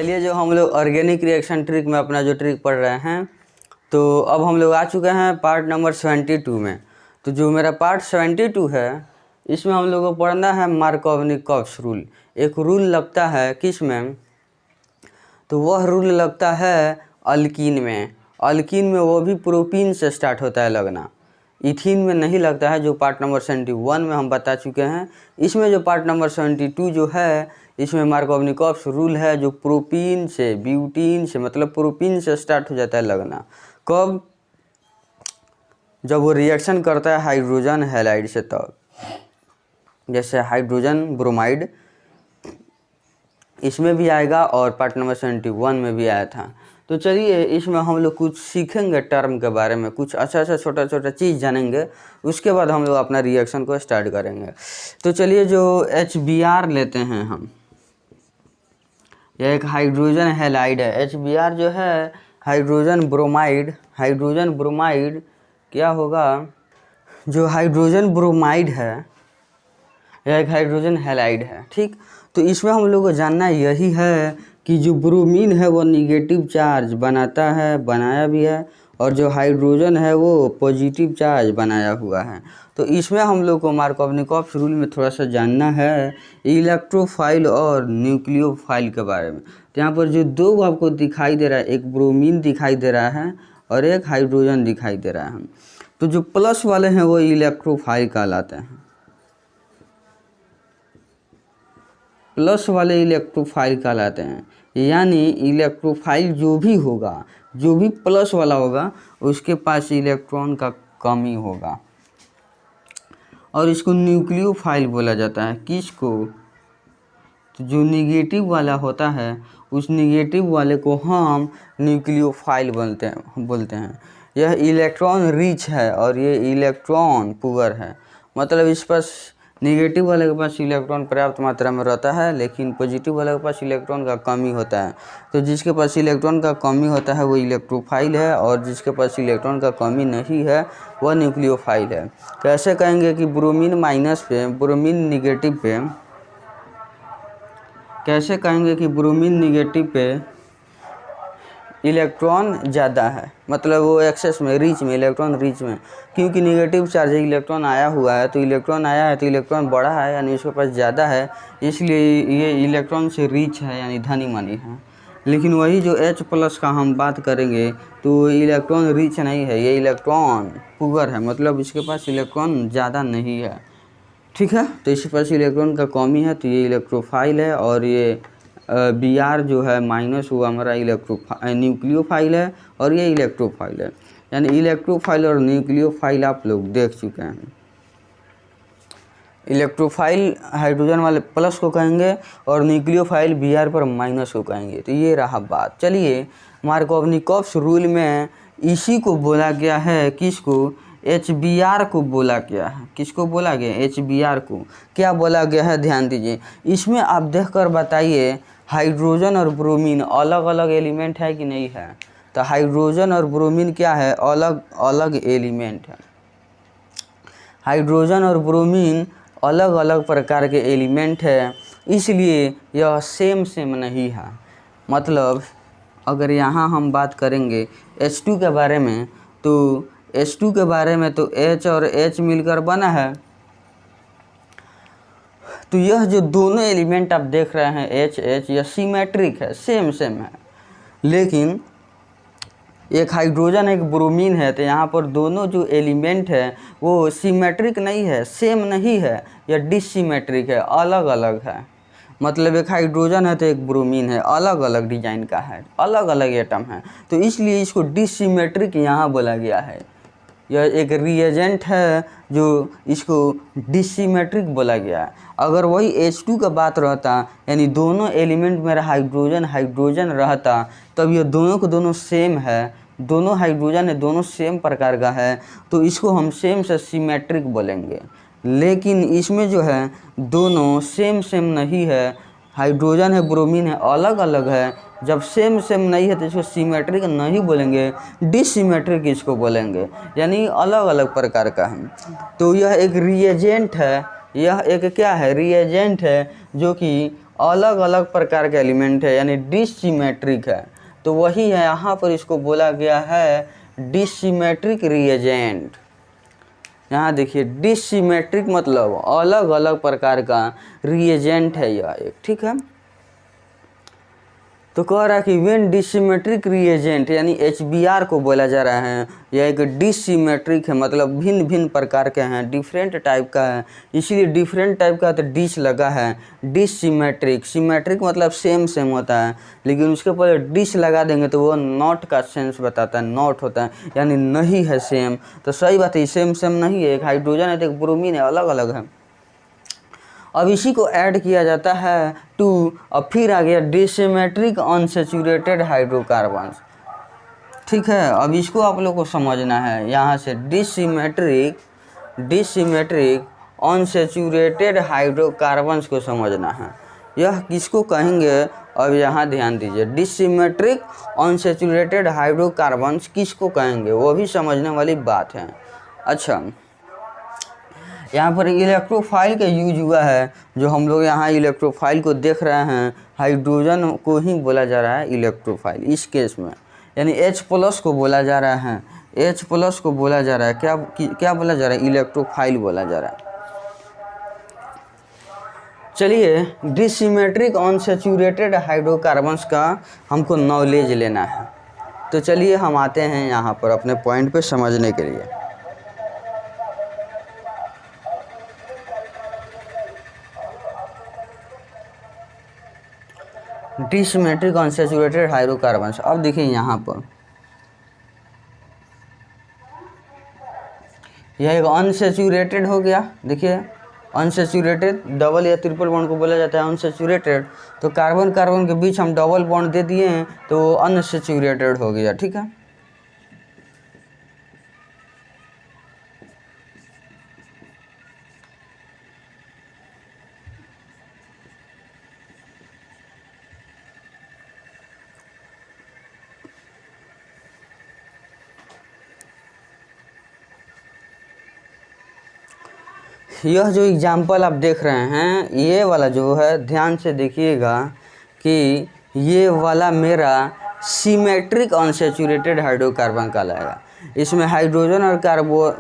चलिए जो हम लोग ऑर्गेनिक रिएक्शन ट्रिक में अपना जो ट्रिक पढ़ रहे हैं, तो अब हम लोग आ चुके हैं पार्ट नंबर 72 में। तो जो मेरा पार्ट 72 है, इसमें हम लोग को पढ़ना है मार्कोवनिकॉव्स रूल। एक रूल लगता है किस में, तो वह रूल लगता है अल्कीन में। अल्कीन में वो भी प्रोपीन से स्टार्ट होता है लगना, इथीन में नहीं लगता है, जो पार्ट नंबर 71 में हम बता चुके हैं। इसमें जो पार्ट नंबर 72 जो है, इसमें मार्कोवनिकॉव्स रूल है जो प्रोपीन से ब्यूटीन से मतलब प्रोपीन से स्टार्ट हो जाता है लगना। कब? जब वो रिएक्शन करता है हाइड्रोजन हैलाइड से, तब। जैसे हाइड्रोजन ब्रोमाइड इसमें भी आएगा और पार्ट नंबर 71 में भी आया था। तो चलिए इसमें हम लोग कुछ सीखेंगे टर्म के बारे में, कुछ अच्छा छोटा छोटा चीज़ जानेंगे, उसके बाद हम लोग अपना रिएक्शन को स्टार्ट करेंगे। तो चलिए जो HBr लेते हैं हम, यह एक हाइड्रोजन हैलाइड है। HBr जो है हाइड्रोजन ब्रोमाइड क्या होगा, जो हाइड्रोजन ब्रोमाइड है यह एक हाइड्रोजन हैलाइड है, ठीक। तो इसमें हम लोग को जानना यही है कि जो ब्रोमीन है वो निगेटिव चार्ज बनाता है, बनाया भी है, और जो हाइड्रोजन है वो पॉजिटिव चार्ज बनाया हुआ है। तो इसमें हम लोग को मार्कोवनिकॉव्स रूल में थोड़ा सा जानना है इलेक्ट्रोफाइल और न्यूक्लियोफाइल के बारे में। तो यहाँ पर जो दो आपको दिखाई दे रहा है, एक ब्रोमीन दिखाई दे रहा है और एक हाइड्रोजन दिखाई दे रहा है। तो जो प्लस वाले हैं वो इलेक्ट्रोफाइल कहलाते हैं, प्लस वाले इलेक्ट्रोफाइल कहलाते हैं। यानी इलेक्ट्रोफाइल जो भी होगा, जो भी प्लस वाला होगा, उसके पास इलेक्ट्रॉन का कमी होगा, और इसको न्यूक्लियोफाइल बोला जाता है। किसको? तो जो निगेटिव वाला होता है, उस निगेटिव वाले को हम न्यूक्लियोफाइल बोलते हैं। यह इलेक्ट्रॉन रिच है और ये इलेक्ट्रॉन पुअर है, मतलब इस पास निगेटिव वाले के पास इलेक्ट्रॉन पर्याप्त मात्रा में रहता है, लेकिन पॉजिटिव वाले के पास इलेक्ट्रॉन का कमी होता है। तो जिसके पास इलेक्ट्रॉन का कमी होता है वो इलेक्ट्रोफाइल है, और जिसके पास इलेक्ट्रॉन का कमी नहीं है वह न्यूक्लियोफाइल है। कैसे कहेंगे कि ब्रोमीन माइनस पे, ब्रोमीन निगेटिव पे, कैसे कहेंगे कि ब्रोमीन निगेटिव पे इलेक्ट्रॉन ज़्यादा है, मतलब वो एक्सेस में, रिच में, इलेक्ट्रॉन रिच में, क्योंकि निगेटिव चार्ज इलेक्ट्रॉन आया हुआ है, तो इलेक्ट्रॉन बड़ा है, यानी उसके पास ज़्यादा है, इसलिए ये इलेक्ट्रॉन से रिच है, यानी धनी मानी है। लेकिन वही जो H+ का हम बात करेंगे तो इलेक्ट्रॉन रिच नहीं है, ये इलेक्ट्रॉन पुअर है, मतलब इसके पास इलेक्ट्रॉन ज़्यादा नहीं है, ठीक है। तो इसके पास इलेक्ट्रॉन का कमी है, तो ये इलेक्ट्रोफाइल है, और ये Br जो है माइनस वो हमारा न्यूक्लियोफाइल है, और ये इलेक्ट्रोफाइल है। यानी इलेक्ट्रोफाइल और न्यूक्लियोफाइल आप लोग देख चुके हैं। इलेक्ट्रोफाइल हाइड्रोजन वाले प्लस को कहेंगे और न्यूक्लियोफाइल Br पर माइनस को कहेंगे। तो ये रहा बात। चलिए मार्कोवनिकॉव्स रूल में इसी को बोला गया है, किसको? HBr को बोला गया है। किसको बोला गया? HBr को। क्या बोला गया है, ध्यान दीजिए। इसमें आप देखकर बताइए हाइड्रोजन और ब्रोमीन अलग अलग एलिमेंट है कि नहीं है? तो हाइड्रोजन और ब्रोमीन क्या है? अलग अलग एलिमेंट है। हाइड्रोजन और ब्रोमीन अलग अलग प्रकार के एलिमेंट है, इसलिए यह सेम नहीं है। मतलब अगर यहाँ हम बात करेंगे H2 के बारे में, तो H2 के बारे में तो H और H मिलकर बना है। तो यह जो दोनों एलिमेंट आप देख रहे हैं H यह सिमेट्रिक है, सेम है। लेकिन एक हाइड्रोजन एक ब्रोमीन है, तो यहाँ पर दोनों जो एलिमेंट है वो सिमेट्रिक नहीं है, सेम नहीं है, यह डिसिमेट्रिक है, अलग अलग है। मतलब एक हाइड्रोजन है तो एक ब्रोमीन है, अलग अलग डिजाइन का है, अलग अलग एटम है, तो इसलिए इसको डिसिमेट्रिक यहाँ बोला गया है। यह एक रिएजेंट है जो इसको डिसिमेट्रिक बोला गया है। अगर वही H2 का बात रहता, यानी दोनों एलिमेंट में हाइड्रोजन रहता, तब ये दोनों को दोनों सेम है, दोनों हाइड्रोजन है, दोनों सेम प्रकार का है, तो इसको हम सेम से सिमेट्रिक बोलेंगे। लेकिन इसमें जो है दोनों सेम नहीं है, हाइड्रोजन है ब्रोमीन है अलग अलग है। जब सेम नहीं है तो इसको सिमेट्रिक नहीं बोलेंगे, डिसिमेट्रिक इसको बोलेंगे, यानी अलग अलग प्रकार का है। तो यह एक रिएजेंट है, यह एक क्या है? रिएजेंट है, जो कि अलग अलग प्रकार के एलिमेंट है यानी डिसिमेट्रिक है, तो वही है यहाँ पर इसको बोला गया है डिसिमेट्रिक रिएजेंट। यहाँ देखिए डिसिमेट्रिक मतलब अलग अलग प्रकार का रिएजेंट है यह एक, ठीक है। तो कह रहा है कि वेन डिसिमेट्रिक रिएजेंट यानी HBr को बोला जा रहा है, यह एक डिसिमेट्रिक है मतलब भिन्न भिन्न प्रकार के हैं, डिफरेंट टाइप का है, इसीलिए डिफरेंट टाइप का तो डिस लगा है। डिसिमेट्रिक, सिमेट्रिक मतलब सेम सेम होता है, लेकिन उसके ऊपर डिस लगा देंगे तो वो नॉट का सेंस बताता है, नॉट होता है यानी नहीं है सेम। तो सही बात है, सेम सेम नहीं है, एक हाइड्रोजन है तो एक ब्रोमीन है, अलग अलग है। अब इसी को ऐड किया जाता है टू, अब फिर आ गया डिसिमेट्रिक अनसैचुरेटेड हाइड्रोकार्बन्स, ठीक है। अब इसको आप लोग को समझना है, यहाँ से डिसिमेट्रिक अनसैचुरेटेड हाइड्रोकार्बन्स को समझना है। यह किसको कहेंगे, अब यहाँ ध्यान दीजिए, डिसिमेट्रिक अनसैचुरेटेड हाइड्रोकार्बन्स किसको कहेंगे वो भी समझने वाली बात है। अच्छा, यहाँ पर इलेक्ट्रोफाइल का यूज हुआ है, जो हम लोग यहाँ इलेक्ट्रोफाइल को देख रहे हैं, हाइड्रोजन को ही बोला जा रहा है इलेक्ट्रोफाइल इस केस में, यानी H+ को बोला जा रहा है, H+ को बोला जा रहा है, क्या बोला जा रहा है, इलेक्ट्रोफाइल बोला जा रहा है। चलिए, डिसिमेट्रिक अनसैचुरेटेड हाइड्रोकार्बन्स का हमको नॉलेज लेना है, तो चलिए हम आते हैं यहाँ पर अपने पॉइंट पे समझने के लिए। डिसिमेट्रिक अनसैचुरेटेड हाइड्रोकार्बन्स, अब देखिए यहाँ पर यह एक अनसैचुरेटेड हो गया, देखिए अनसैचुरेटेड, डबल या ट्रिपल बॉन्ड को बोला जाता है अनसैचुरेटेड, तो कार्बन कार्बन के बीच हम डबल बॉन्ड दे दिए हैं तो अनसैचुरेटेड हो गया, ठीक है। यह जो एग्जाम्पल आप देख रहे हैं, ये वाला जो है ध्यान से देखिएगा कि ये वाला मेरा सिमेट्रिक अनसैचुरेटेड हाइड्रोकार्बन कहलाएगा। इसमें हाइड्रोजन और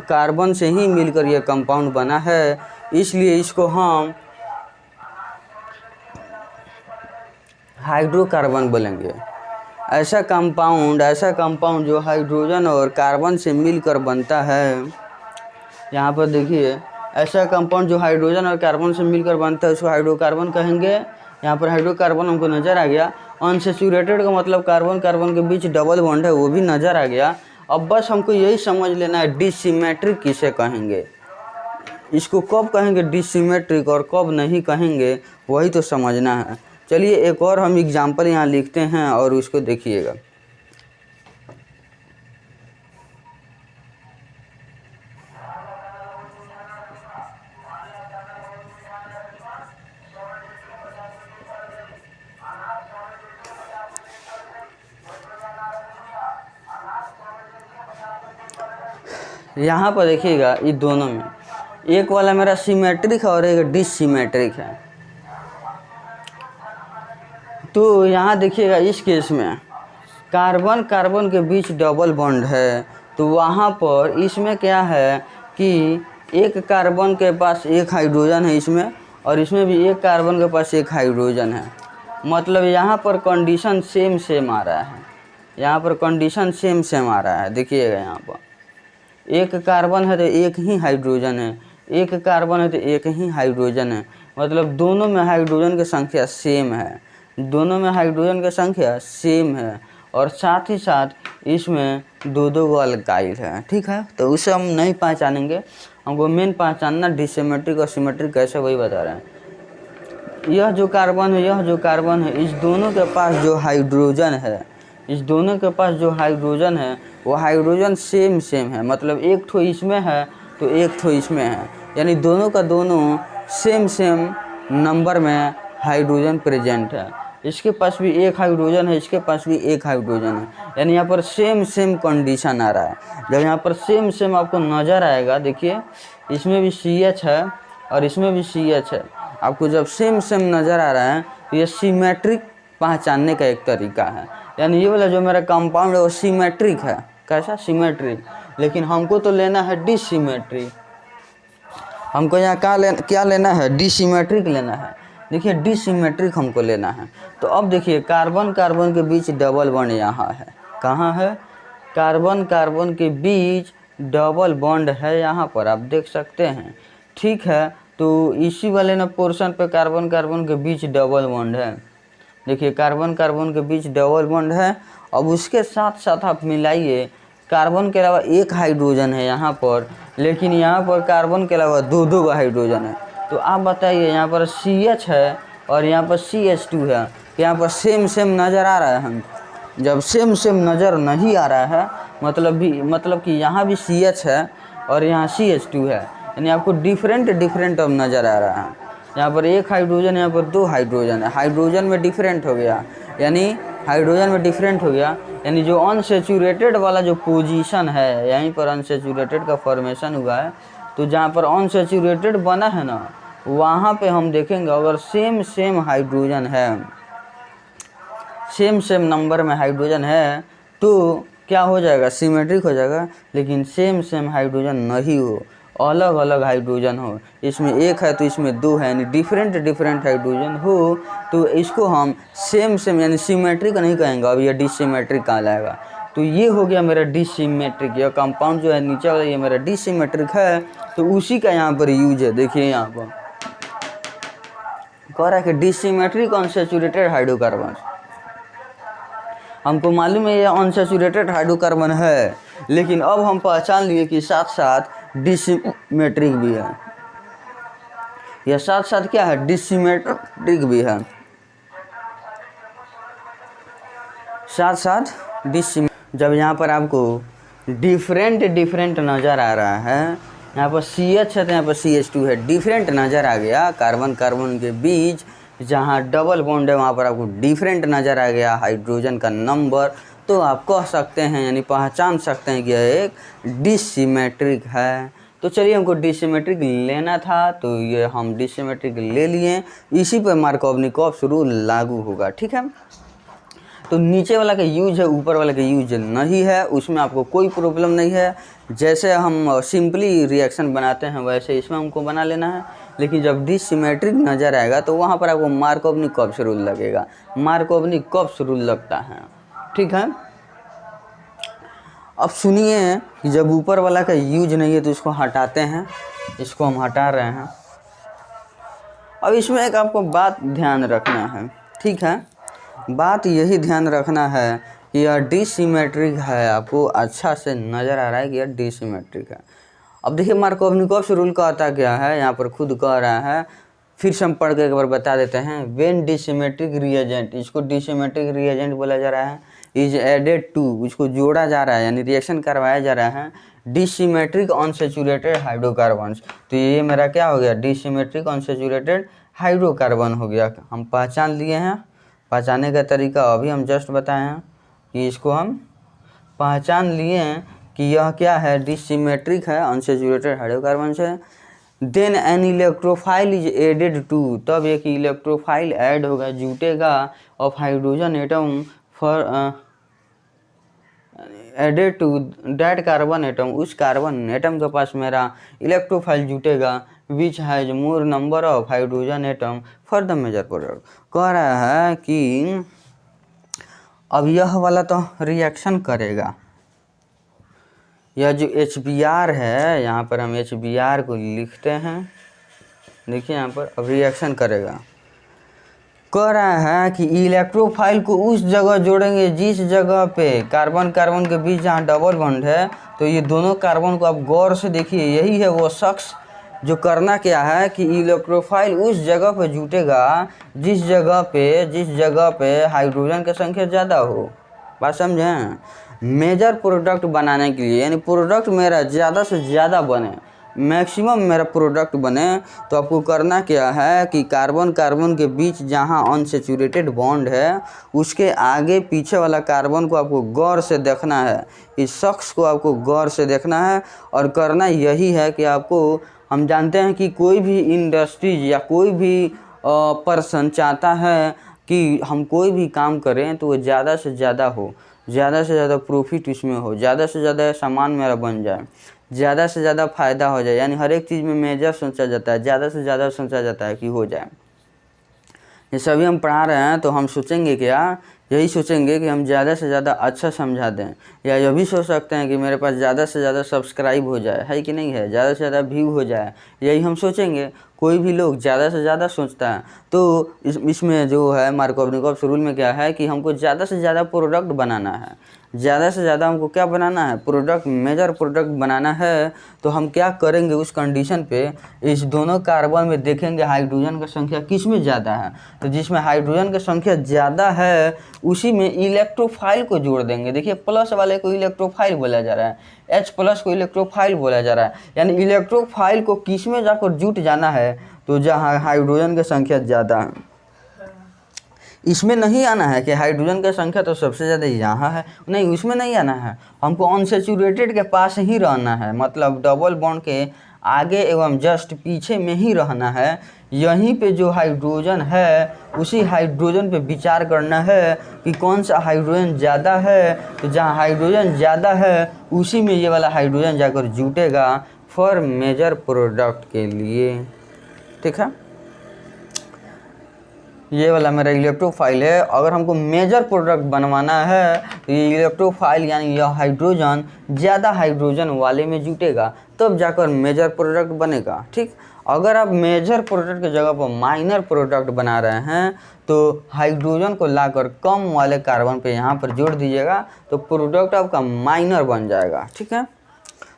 कार्बन से ही मिलकर यह कंपाउंड बना है, इसलिए इसको हम हाइड्रोकार्बन बोलेंगे। ऐसा कंपाउंड जो हाइड्रोजन और कार्बन से मिलकर बनता है, यहाँ पर देखिए ऐसा कंपाउंड जो हाइड्रोजन और कार्बन से मिलकर बनता है उसको हाइड्रोकार्बन कहेंगे। यहाँ पर हाइड्रोकार्बन हमको नज़र आ गया। अनसैचुरेटेड का मतलब कार्बन कार्बन के बीच डबल बॉन्ड है, वो भी नज़र आ गया। अब बस हमको यही समझ लेना है डिसिमेट्रिक किसे कहेंगे, इसको कब कहेंगे डिसिमेट्रिक और कब नहीं कहेंगे, वही तो समझना है। चलिए एक और हम एग्जाम्पल यहाँ लिखते हैं और उसको देखिएगा। यहाँ पर देखिएगा, ये दोनों में एक वाला मेरा सिमेट्रिक है और एक डिसिमेट्रिक है। तो यहाँ देखिएगा इस केस में कार्बन कार्बन के बीच डबल बॉन्ड है, तो वहाँ पर इसमें क्या है कि एक कार्बन के पास एक हाइड्रोजन है इसमें, और इसमें भी एक कार्बन के पास एक हाइड्रोजन है। मतलब यहाँ पर कंडीशन सेम सेम आ रहा है, यहाँ पर कंडीशन सेम सेम आ रहा है। देखिएगा यहाँ पर एक कार्बन है तो एक ही हाइड्रोजन है, एक कार्बन है तो एक ही हाइड्रोजन है, मतलब दोनों में हाइड्रोजन की संख्या सेम है, दोनों में हाइड्रोजन की संख्या सेम है, और साथ ही साथ इसमें दो दो अल्काइल है, ठीक है। तो उसे हम नहीं पहचानेंगे, हमको मेन पहचानना डिसिमेट्रिक और सिमेट्रिक कैसे, वही बता रहे हैं। यह जो कार्बन है, यह जो कार्बन है, इस दोनों के पास जो हाइड्रोजन है, इस दोनों के पास जो हाइड्रोजन है वो हाइड्रोजन सेम सेम है, मतलब एक ठो इसमें है तो एक ठो इसमें है, यानी दोनों का दोनों सेम सेम नंबर में हाइड्रोजन प्रेजेंट है। इसके पास भी एक हाइड्रोजन है, इसके पास भी एक हाइड्रोजन है, यानी यहाँ पर सेम सेम कंडीशन आ रहा है। जब यहाँ पर सेम सेम आपको नज़र आएगा, देखिए इसमें भी CH है और इसमें भी CH है, आपको जब सेम सेम नज़र आ रहा है तो ये सिमेट्रिक पहचानने का एक तरीका है। यानी ये वाला जो मेरा कंपाउंड है वो सिमेट्रिक है। कैसा? सिमेट्रिक। लेकिन हमको तो लेना है डिसिमेट्रिक। हमको यहाँ क्या लेना है? डिसिमेट्रिक लेना है। देखिए डिसिमेट्रिक हमको लेना है। तो अब देखिए कार्बन कार्बन के बीच डबल बॉन्ड यहाँ है। कहाँ है? कार्बन कार्बन के बीच डबल बॉन्ड है यहाँ पर, आप देख सकते हैं। ठीक है, तो इसी वाले ना पोर्शन पे कार्बन कार्बन के बीच डबल बॉन्ड है। देखिए कार्बन कार्बन के बीच डबल बॉन्ड है। अब उसके साथ साथ आप मिलाइए, कार्बन के अलावा एक हाइड्रोजन है यहाँ पर, लेकिन यहाँ पर कार्बन के अलावा दो हाइड्रोजन है। तो आप बताइए, यहाँ पर CH है और यहाँ पर CH2 है, यहाँ पर सेम नज़र आ रहा है हमको? जब सेम नज़र नहीं आ रहा है मतलब कि यहाँ भी CH है और यहाँ CH2 है, यानी आपको डिफरेंट अब नज़र आ रहा है। यहाँ पर एक हाइड्रोजन, यहाँ पर दो हाइड्रोजन है। हाइड्रोजन में डिफरेंट हो गया, यानी जो अनसेचुरेटेड वाला जो पोजीशन है, यहीं पर अनसेचुरेटेड का फॉर्मेशन हुआ है। तो जहाँ पर अनसेचुरेटेड बना है ना, वहाँ पे हम देखेंगे अगर सेम हाइड्रोजन है, सेम नंबर में हाइड्रोजन है, तो क्या हो जाएगा? सिमेट्रिक हो जाएगा। लेकिन सेम हाइड्रोजन नहीं हो, अलग अलग हाइड्रोजन हो, इसमें एक है तो इसमें दो है, यानी डिफरेंट हाइड्रोजन हो, तो इसको हम सेम यानी सिमेट्रिक नहीं कहेंगे, अब यह डिसिमेट्रिक कहलाएगा। तो ये हो गया मेरा डिसिमेट्रिक। यह कंपाउंड जो है नीचे वाला, ये मेरा डिसिमेट्रिक है, तो उसी का यहाँ पर यूज है। देखिए यहाँ पर कह रहा है कि डिसिमेट्रिक अनसैचुरेटेड हाइड्रोकार्बन। हमको मालूम है ये अनसैचुरेटेड हाइड्रोकार्बन है, लेकिन अब हम पहचान लिए कि साथ साथ डिसिमेट्रिक भी है। यह साथ साथ क्या है? डिसिमेट्रिक भी है, साथ जब यहाँ पर आपको डिफरेंट नज़र आ रहा है, यहाँ पर CH है तो यहाँ पर CH2 है, डिफरेंट नज़र आ गया। कार्बन कार्बन के बीच जहाँ डबल बॉन्ड है वहाँ पर आपको डिफरेंट नज़र आ गया हाइड्रोजन का नंबर, तो आप कह सकते हैं यानी पहचान सकते हैं कि यह एक डिसिमेट्रिक है। तो चलिए, हमको डिसिमेट्रिक लेना था तो ये हम डिसिमेट्रिक ले लिए। इसी पर मार्कोवनिकॉफ रूल लागू होगा। ठीक है, तो नीचे वाला का यूज है, ऊपर वाला का यूज नहीं है, उसमें आपको कोई प्रॉब्लम नहीं है। जैसे हम सिंपली रिएक्शन बनाते हैं वैसे इसमें हमको बना लेना है। लेकिन जब डिसिमेट्रिक नज़र आएगा तो वहाँ पर आपको मार्कोवनिकॉफ रूल लगेगा। मार्कोवनिकॉफ रूल लगता है। ठीक है, अब सुनिए कि जब ऊपर वाला का यूज नहीं है तो इसको हटाते हैं, इसको हम हटा रहे हैं। अब इसमें एक आपको बात ध्यान रखना है। ठीक है, बात यही ध्यान रखना है कि यह डिसिमेट्रिक है, आपको अच्छा से नज़र आ रहा है कि यह डिसिमेट्रिक है। अब देखिए मार्कोवनिकॉफ रूल कहता क्या है, यहाँ पर खुद कह रहा है, फिर से हम पढ़ के एक बार बता देते हैं। व्हेन डिसिमेट्रिक रिएजेंट, इसको डिसिमेट्रिक रिएजेंट बोला जा रहा है, इज एडेड टू, उसको जोड़ा जा रहा है यानी रिएक्शन करवाया जा रहा है डिसिमेट्रिक अनसैचुरेटेड हाइड्रोकार्बन्स। तो ये मेरा क्या हो गया? डिसिमेट्रिक अनसैचुरेटेड हाइड्रोकार्बन हो गया। हम पहचान लिए हैं, पहचानने का तरीका अभी हम जस्ट बताए हैं कि इसको हम पहचान लिए हैं कि यह क्या है? डिसिमेट्रिक है, अनसैचुरेटेड हाइड्रोकार्बन है। Then an electrophile is added to, तब एक इलेक्ट्रोफाइल ऐड होगा, जुटेगा of hydrogen atom for added to that carbon atom, उस कार्बन एटम के पास मेरा इलेक्ट्रोफाइल जुटेगा which has more number of hydrogen atom for the major product. कह रहा है कि अब यह वाला तो रिएक्शन करेगा, यह जो HBr है, यहाँ पर हम HBr को लिखते हैं। देखिए यहाँ पर अब रिएक्शन करेगा। कह रहा है कि इलेक्ट्रोफाइल को उस जगह जोड़ेंगे जिस जगह पे कार्बन कार्बन के बीच जहाँ डबल बॉन्ड है। तो ये दोनों कार्बन को आप गौर से देखिए, यही है वो शख्स जो करना क्या है कि इलेक्ट्रोफाइल उस जगह पे जुटेगा जिस जगह पे हाइड्रोजन की संख्या ज़्यादा हो। बात समझें? मेजर प्रोडक्ट बनाने के लिए, यानी प्रोडक्ट मेरा ज़्यादा से ज़्यादा बने, मैक्सिमम मेरा प्रोडक्ट बने, तो आपको करना क्या है कि कार्बन कार्बन के बीच जहाँ अनसैचुरेटेड बॉन्ड है उसके आगे पीछे वाला कार्बन को आपको गौर से देखना है, इस शख्स को आपको गौर से देखना है। और करना यही है कि आपको, हम जानते हैं कि कोई भी इंडस्ट्रीज या कोई भी पर्सन चाहता है कि हम कोई भी काम करें तो वो ज़्यादा से ज़्यादा हो, ज़्यादा से ज़्यादा प्रॉफिट इसमें हो, ज़्यादा से ज़्यादा सामान मेरा बन जाए, ज़्यादा से ज़्यादा फ़ायदा हो जाए। यानी हर एक चीज़ में मेजर सोचा जाता है, ज़्यादा से ज़्यादा सोचा जाता है कि हो जाए। ये सभी हम पढ़ा रहे हैं तो हम सोचेंगे क्या, यही सोचेंगे कि हम ज़्यादा से ज़्यादा अच्छा समझा दें, या यह भी सोच सकते हैं कि मेरे पास ज़्यादा से ज़्यादा सब्सक्राइब हो जाए, है कि नहीं है, ज़्यादा से ज़्यादा व्यू हो जाए, यही हम सोचेंगे। कोई भी लोग ज़्यादा से ज़्यादा सोचता है तो इसमें जो है मार्कोव-निकोव्स रूल में क्या है कि हमको ज़्यादा से ज़्यादा प्रोडक्ट बनाना है, ज़्यादा से ज़्यादा हमको क्या बनाना है, प्रोडक्ट, मेजर प्रोडक्ट बनाना है। तो हम क्या करेंगे उस कंडीशन पे, इस दोनों कार्बन में देखेंगे हाइड्रोजन की संख्या किस में ज़्यादा है, तो जिसमें हाइड्रोजन की संख्या ज़्यादा है उसी में इलेक्ट्रोफाइल को जोड़ देंगे। देखिए प्लस वाले को इलेक्ट्रोफाइल बोला जा रहा है, H प्लस को इलेक्ट्रोफाइल बोला जा रहा है, यानी इलेक्ट्रोफाइल को किस में जाकर जुट जाना है, तो जहाँ हाइड्रोजन की संख्या ज़्यादा है। इसमें नहीं आना है कि हाइड्रोजन की संख्या तो सबसे ज़्यादा यहाँ है, नहीं, उसमें नहीं आना है, हमको अनसैचुरेटेड के पास ही रहना है, मतलब डबल बॉन्ड के आगे एवं जस्ट पीछे में ही रहना है। यहीं पे जो हाइड्रोजन है उसी हाइड्रोजन पे विचार करना है कि कौन सा हाइड्रोजन ज़्यादा है, तो जहाँ हाइड्रोजन ज़्यादा है उसी में ये वाला हाइड्रोजन जाकर जुटेगा फॉर मेजर प्रोडक्ट के लिए। ठीक है, ये वाला मेरा इलेक्ट्रोफाइल है। अगर हमको मेजर प्रोडक्ट बनवाना है तो ये इलेक्ट्रोफाइल यानी यह हाइड्रोजन ज़्यादा हाइड्रोजन वाले में जुटेगा, तब जाकर मेजर प्रोडक्ट बनेगा। ठीक, अगर आप मेजर प्रोडक्ट की जगह पर माइनर प्रोडक्ट बना रहे हैं तो हाइड्रोजन को लाकर कम वाले कार्बन पे यहाँ पर जोड़ दीजिएगा तो प्रोडक्ट आपका माइनर बन जाएगा। ठीक है,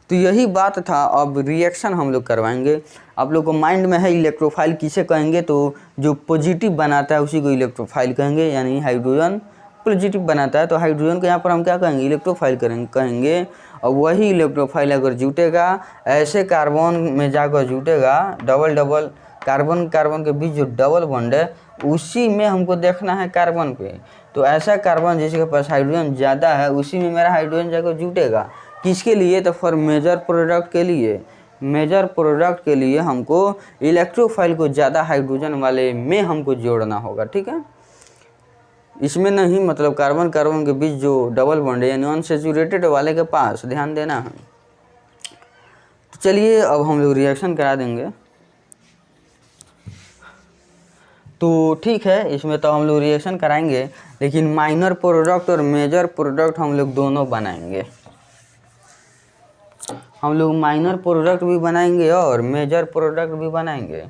तो यही बात था। अब रिएक्शन हम लोग करवाएंगे। आप लोग को माइंड में है इलेक्ट्रोफाइल किसे कहेंगे, तो जो पॉजिटिव बनाता है उसी को इलेक्ट्रोफाइल कहेंगे, यानी हाइड्रोजन पॉजिटिव बनाता है तो हाइड्रोजन को यहाँ पर हम क्या कहेंगे, इलेक्ट्रोफाइल कहेंगे। और वही इलेक्ट्रोफाइल अगर जुटेगा ऐसे कार्बन में जाकर जुटेगा, डबल डबल कार्बन के बीच जो डबल बॉन्ड है उसी में हमको देखना है कार्बन पे। तो ऐसा कार्बन जिसके पास हाइड्रोजन ज़्यादा है उसी में मेरा हाइड्रोजन जाकर जुटेगा। किसके लिए, तो फॉर मेजर प्रोडक्ट के लिए। मेजर प्रोडक्ट के लिए हमको इलेक्ट्रोफाइल को ज़्यादा हाइड्रोजन वाले में हमको जोड़ना होगा। ठीक है, इसमें नहीं, मतलब कार्बन के बीच जो डबल बॉन्ड है यानी अनसैचुरेटेड वाले के पास ध्यान देना है। तो चलिए अब हम लोग रिएक्शन करा देंगे। तो ठीक है, इसमें तो हम लोग रिएक्शन कराएंगे, लेकिन माइनर प्रोडक्ट और मेजर प्रोडक्ट हम लोग दोनों बनाएंगे। हम लोग माइनर प्रोडक्ट भी बनाएंगे और मेजर प्रोडक्ट भी बनाएंगे।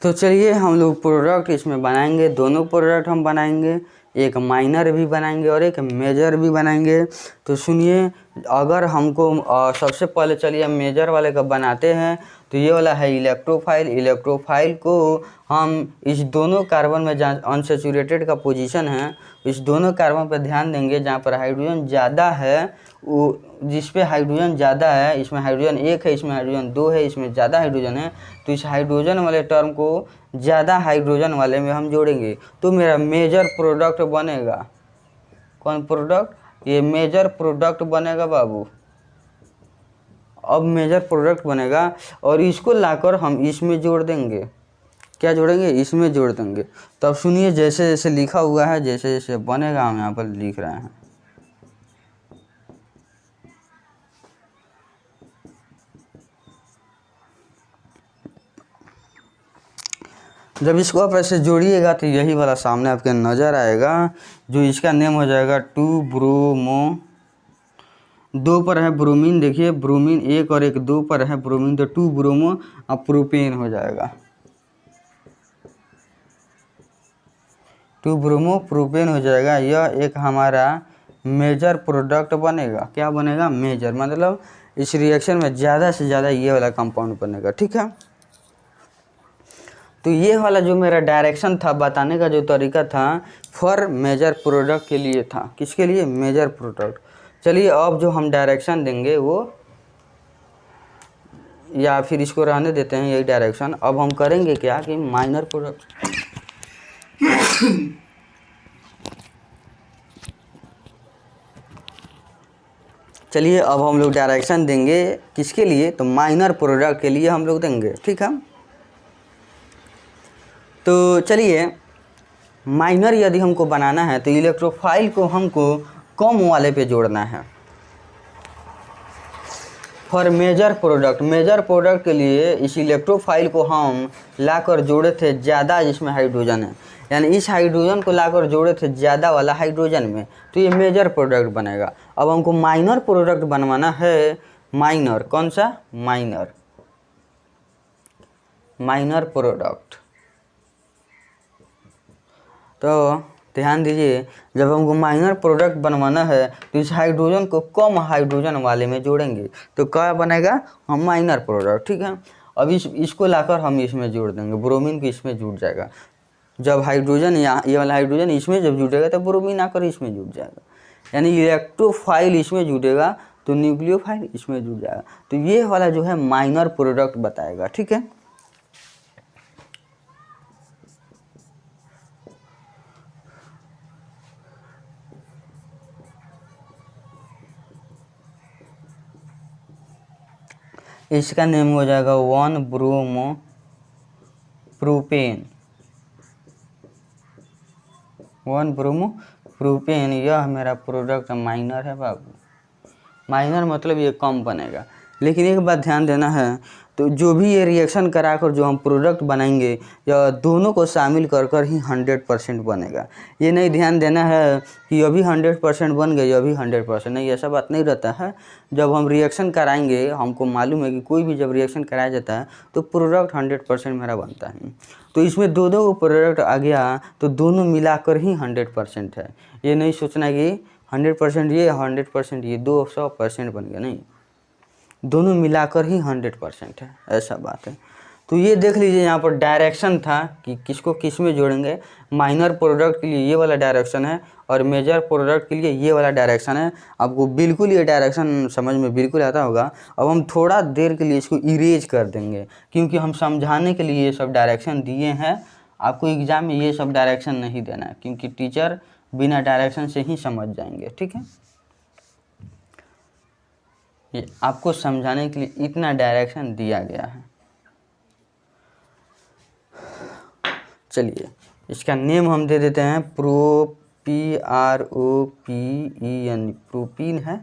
तो चलिए हम लोग प्रोडक्ट इसमें बनाएंगे, दोनों प्रोडक्ट हम बनाएंगे, एक माइनर भी बनाएंगे और एक मेजर भी बनाएंगे। तो सुनिए, अगर हमको सबसे पहले चलिए हम मेजर वाले का बनाते हैं। तो ये वाला है इलेक्ट्रोफाइल। इलेक्ट्रोफाइल को हम इस दोनों कार्बन में जहाँ अनसैचुरेटेड का पोजीशन है इस दोनों कार्बन पर ध्यान देंगे जहाँ पर हाइड्रोजन ज़्यादा है, वो जिस पे हाइड्रोजन ज़्यादा है, इसमें हाइड्रोजन 1 है, इसमें हाइड्रोजन 2 है, इसमें ज़्यादा हाइड्रोजन है, तो इस हाइड्रोजन वाले टर्म को ज़्यादा हाइड्रोजन वाले में हम जोड़ेंगे तो मेरा मेजर प्रोडक्ट बनेगा। कौन प्रोडक्ट, ये मेजर प्रोडक्ट बनेगा बाबू। अब मेजर प्रोडक्ट बनेगा और इसको लाकर हम इसमें जोड़ देंगे। क्या जोड़ेंगे, इसमें जोड़ देंगे। तो अब सुनिए, जैसे जैसे लिखा हुआ है जैसे जैसे बनेगा हम यहाँ पर लिख रहे हैं। जब इसको आप ऐसे जोड़िएगा तो यही वाला सामने आपके नज़र आएगा, जो इसका नेम हो जाएगा 2 ब्रोमो। 2 पर है ब्रोमीन, देखिए ब्रोमीन 1 और 1 2 पर है ब्रोमीन, तो 2 ब्रोमो अब प्रोपेन हो जाएगा। 2 ब्रोमो प्रोपेन हो जाएगा। यह एक हमारा मेजर प्रोडक्ट बनेगा। क्या बनेगा, मेजर, मतलब इस रिएक्शन में ज़्यादा से ज़्यादा ये वाला कंपाउंड बनेगा। ठीक है, तो ये वाला जो मेरा डायरेक्शन था, बताने का जो तरीका था, फॉर मेजर प्रोडक्ट के लिए था। किसके लिए? Major product. चलिए अब जो हम डायरेक्शन देंगे वो, या फिर इसको रहने देते हैं यही डायरेक्शन। अब हम करेंगे क्या कि माइनर प्रोडक्ट चलिए अब हम लोग डायरेक्शन देंगे किसके लिए? तो माइनर प्रोडक्ट के लिए हम लोग देंगे। ठीक है, तो चलिए माइनर यदि हमको बनाना है तो इलेक्ट्रोफाइल को हमको कम वाले पे जोड़ना है। फॉर मेजर प्रोडक्ट के लिए इस इलेक्ट्रोफाइल को हम लाकर जोड़े थे ज़्यादा जिसमें हाइड्रोजन है, यानी इस हाइड्रोजन को लाकर जोड़े थे ज़्यादा वाला हाइड्रोजन में, तो ये मेजर प्रोडक्ट बनेगा। अब हमको माइनर प्रोडक्ट बनवाना है। माइनर कौन सा? Minor product. तो ध्यान दीजिए, जब हमको माइनर प्रोडक्ट बनवाना है तो इस हाइड्रोजन को कम हाइड्रोजन वाले में जोड़ेंगे, तो क्या बनेगा? हम माइनर प्रोडक्ट। ठीक है, अब इसको लाकर हम इसमें जोड़ देंगे, ब्रोमीन को इसमें जुड़ जाएगा। जब हाइड्रोजन ये वाला हाइड्रोजन इसमें जब जुटेगा तो ब्रोमीन आकर इसमें जुट जाएगा, यानी इलेक्ट्रोफाइल इसमें जुटेगा तो न्यूक्लियोफाइल इसमें जुट जाएगा। तो ये वाला जो है माइनर प्रोडक्ट बताएगा। ठीक है, इसका नेम हो जाएगा 1 ब्रोमोप्रोपेन। यह मेरा प्रोडक्ट माइनर है बाबू। माइनर मतलब ये कम बनेगा। लेकिन एक बात ध्यान देना है, तो जो भी ये रिएक्शन कराकर जो हम प्रोडक्ट बनाएंगे, या दोनों को शामिल कर कर ही 100% बनेगा। ये नहीं ध्यान देना है कि अभी 100% बन गए, अभी 100% नहीं, ऐसा बात नहीं रहता है। जब हम रिएक्शन कराएंगे, हमको मालूम है कि कोई भी जब रिएक्शन कराया जाता है तो प्रोडक्ट 100% मेरा बनता है। तो इसमें दो प्रोडक्ट आ गया तो दोनों मिलाकर ही 100% है। ये नहीं सोचना कि 100% ये 100% ये 200% बन गया, नहीं, दोनों मिलाकर ही 100% है, ऐसा बात है। तो ये देख लीजिए, यहाँ पर डायरेक्शन था कि किसको किस में जोड़ेंगे। माइनर प्रोडक्ट के लिए ये वाला डायरेक्शन है और मेजर प्रोडक्ट के लिए ये वाला डायरेक्शन है। आपको बिल्कुल ये डायरेक्शन समझ में बिल्कुल आता होगा। अब हम थोड़ा देर के लिए इसको इरेज कर देंगे, क्योंकि हम समझाने के लिए ये सब डायरेक्शन दिए हैं। आपको एग्ज़ाम में ये सब डायरेक्शन नहीं देना है, क्योंकि टीचर बिना डायरेक्शन से ही समझ जाएंगे। ठीक है, ये आपको समझाने के लिए इतना डायरेक्शन दिया गया है। चलिए इसका नेम हम दे देते हैं PROPEN। प्रोपीन है,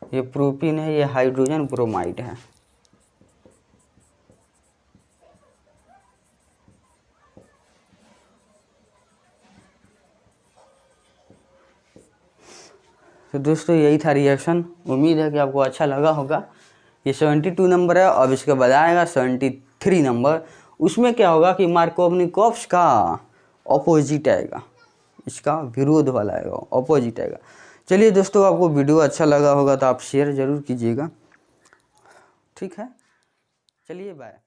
ये प्रोपीन है, ये हाइड्रोजन ब्रोमाइड है। तो दोस्तों यही था रिएक्शन। उम्मीद है कि आपको अच्छा लगा होगा। ये 72 नंबर है। अब इसके बाद आएगा 73 नंबर। उसमें क्या होगा कि मार्कोवनिकोव्स का ऑपोजिट आएगा, इसका विरोध वाला आएगा, ऑपोजिट आएगा। चलिए दोस्तों, आपको वीडियो अच्छा लगा होगा तो आप शेयर ज़रूर कीजिएगा। ठीक है, चलिए बाय।